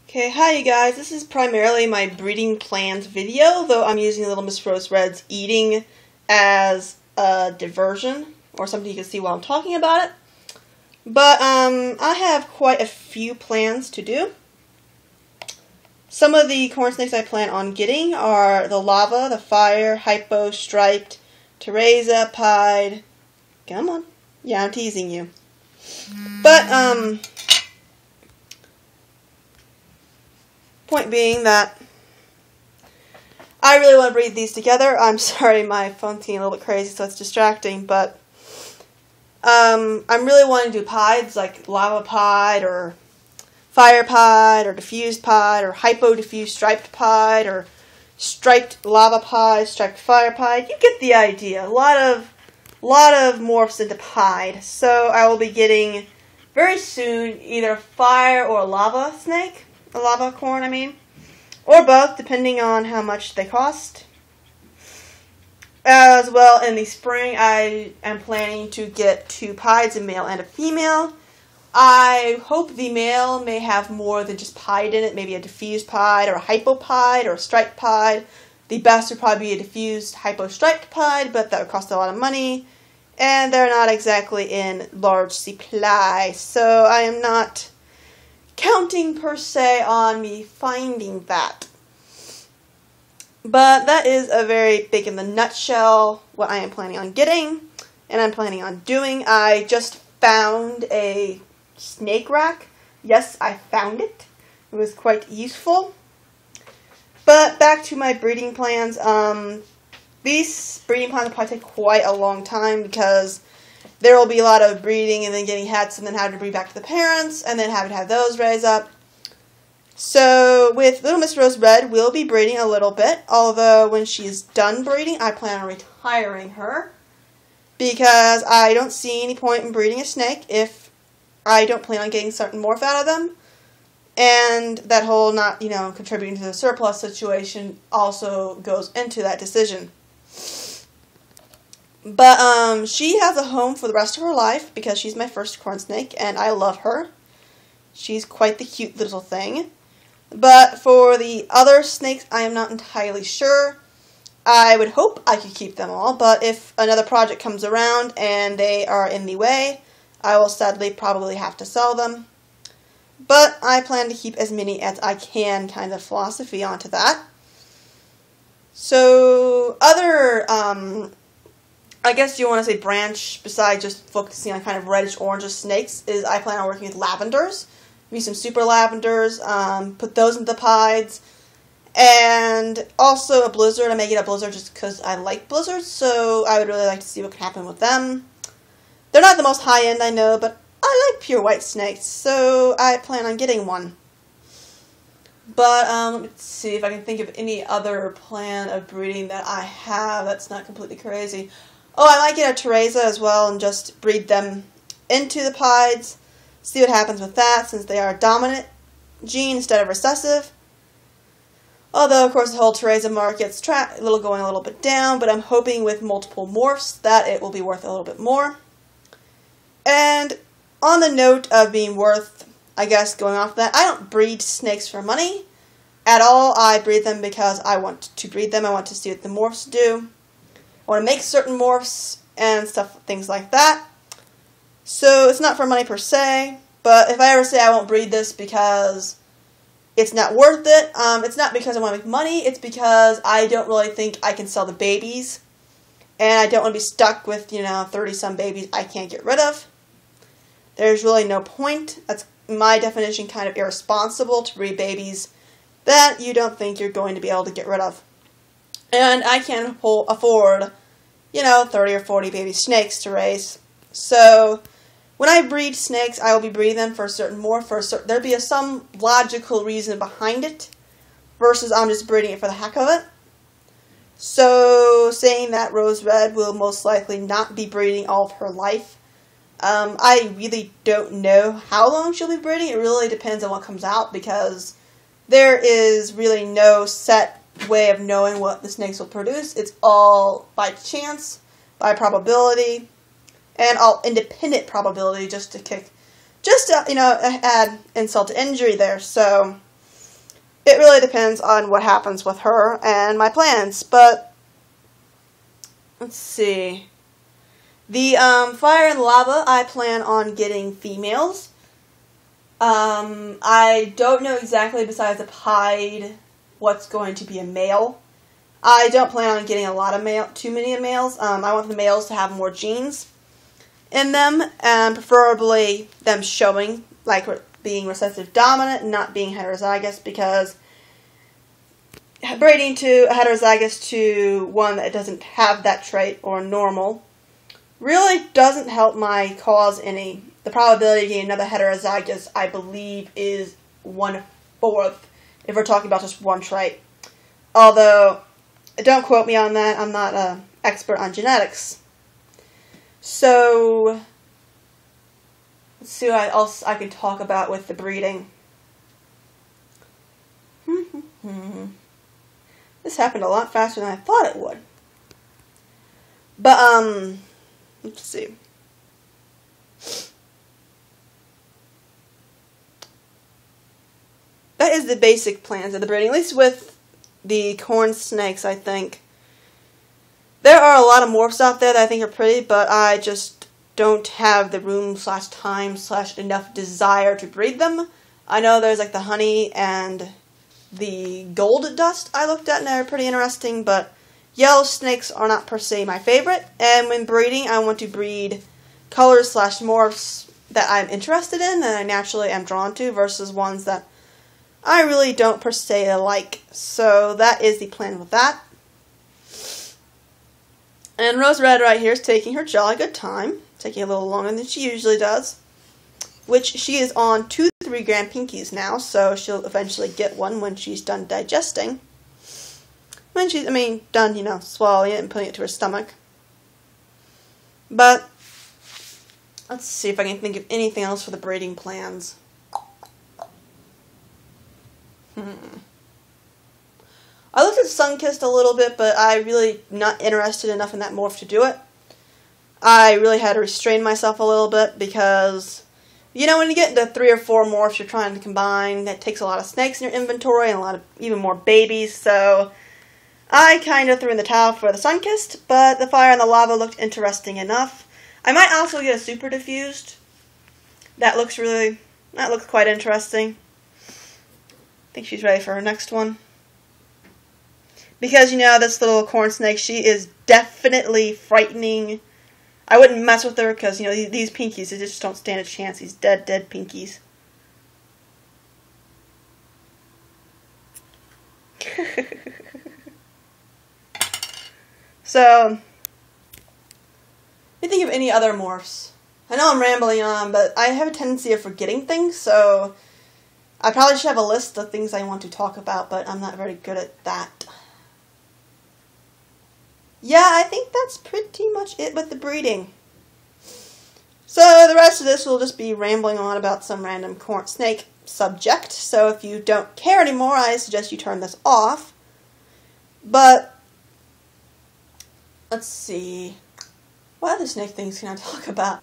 Okay, hi you guys. This is primarily my breeding plans video, though I'm using Little Miss Rose Red's eating as a diversion, or something you can see while I'm talking about it. But, I have quite a few plans to do. Some of the corn snakes I plan on getting are the lava, the fire, hypo, striped, Teresa, pied. Come on. Yeah, I'm teasing you. But, point being that I really want to breed these together. I'm sorry, my phone's getting a little bit crazy, so it's distracting, but I'm really wanting to do pieds, like lava pied, or fire pied, or diffused pied, or hypo diffused striped pied, or striped lava pied, striped fire pied. You get the idea. A lot of morphs into pied. So I will be getting very soon either fire or lava snake. A lava corn, I mean. Or both, depending on how much they cost. As well, in the spring, I am planning to get 2 pieds, a male and a female. I hope the male may have more than just pied in it. Maybe a diffused pied, or a hypo pied, or a striped pied. The best would probably be a diffused hypo striped pied, but that would cost a lot of money. And they're not exactly in large supply, so I am not counting per se on me finding that. But that is a very big in the nutshell what I am planning on getting and I'm planning on doing. I just found a snake rack. Yes, I found it. It was quite useful. But back to my breeding plans. These breeding plans will probably take quite a long time because there will be a lot of breeding and then getting hats and then having to breed back to the parents and then having to have those raise up. So with Little Miss Rose Red, we'll be breeding a little bit, although when she's done breeding, I plan on retiring her because I don't see any point in breeding a snake if I don't plan on getting certain morph out of them. And that whole not, contributing to the surplus situation also goes into that decision. But, she has a home for the rest of her life because she's my first corn snake, and I love her. She's quite the cute little thing. But for the other snakes, I am not entirely sure. I would hope I could keep them all, but if another project comes around and they are in the way, I will sadly probably have to sell them. But I plan to keep as many as I can, kind of philosophy onto that. So, other, I guess you want to say branch, besides just focusing on kind of reddish-orangish snakes, is I plan on working with lavenders. Maybe some super lavenders, put those into the pieds. And also a blizzard. I may get a blizzard just because I like blizzards, so I would really like to see what can happen with them. They're not the most high-end, I know, but I like pure white snakes, so I plan on getting one. But, let's see if I can think of any other plan of breeding that I have that's not completely crazy. Oh, I might get a Teresa as well and just breed them into the pieds. See what happens with that, since they are a dominant gene instead of recessive. Although, of course, the whole Teresa market's going a little bit down, but I'm hoping with multiple morphs that it will be worth a little bit more. And on the note of being worth, I guess, going off that, I don't breed snakes for money at all. I breed them because I want to breed them. I want to see what the morphs do. I want to make certain morphs and stuff, things like that. So it's not for money per se, but if I ever say I won't breed this because it's not worth it, it's not because I want to make money, it's because I don't really think I can sell the babies, and I don't want to be stuck with, 30-some babies I can't get rid of. There's really no point. That's, in my definition, kind of irresponsible to breed babies that you don't think you're going to be able to get rid of. And I can't afford, 30 or 40 baby snakes to raise. So, when I breed snakes, I will be breeding them for a certain morph, there'll be some logical reason behind it, versus I'm just breeding it for the heck of it. So, saying that Rose Red will most likely not be breeding all of her life. I really don't know how long she'll be breeding. It really depends on what comes out, because there is really no set way of knowing what the snakes will produce. It's all by chance, by probability, and all independent probability, just to add insult to injury there. So it really depends on what happens with her and my plans. But let's see. The fire and lava, I plan on getting females. I don't know exactly, besides the pied, what's going to be a male. I don't plan on getting too many males. I want the males to have more genes in them, and preferably them showing, like, being recessive dominant and not being heterozygous, because breeding to a heterozygous to one that doesn't have that trait or normal really doesn't help my cause any. The probability of getting another heterozygous, I believe, is 1/4 if we're talking about just one trait. Although, don't quote me on that, I'm not an expert on genetics. So, let's see what else I can talk about with the breeding. This happened a lot faster than I thought it would. But, let's see. That is the basic plans of the breeding, at least with the corn snakes, I think. There are a lot of morphs out there that I think are pretty, but I just don't have the room / time / enough desire to breed them. I know there's like the honey and the gold dust I looked at, and they're pretty interesting, but yellow snakes are not per se my favorite. And when breeding, I want to breed colors / morphs that I'm interested in, and I naturally am drawn to, versus ones that I really don't per se like. So that is the plan with that. And Rose Red right here is taking her jolly good time, taking a little longer than she usually does, which she is on 2 3-gram pinkies now, so she'll eventually get one when she's done digesting. When she's, done, swallowing it and putting it to her stomach. But let's see if I can think of anything else for the breeding plans. I looked at Sunkissed a little bit, but I really not interested enough in that morph to do it. I really had to restrain myself a little bit because, when you get into 3 or 4 morphs you're trying to combine, that takes a lot of snakes in your inventory and a lot of even more babies, so I kind of threw in the towel for the Sunkissed, but the fire and the lava looked interesting enough. I might also get a super diffused. That looks quite interesting. I think she's ready for her next one. Because, this little corn snake, she is definitely frightening. I wouldn't mess with her because, these pinkies, they just don't stand a chance. These dead pinkies. So, let me think of any other morphs. I know I'm rambling on, but I have a tendency of forgetting things, so I probably should have a list of things I want to talk about, but I'm not very good at that. Yeah, I think that's pretty much it with the breeding. So the rest of this will just be rambling on about some random corn snake subject, so if you don't care anymore, I suggest you turn this off. But, let's see, what other snake things can I talk about?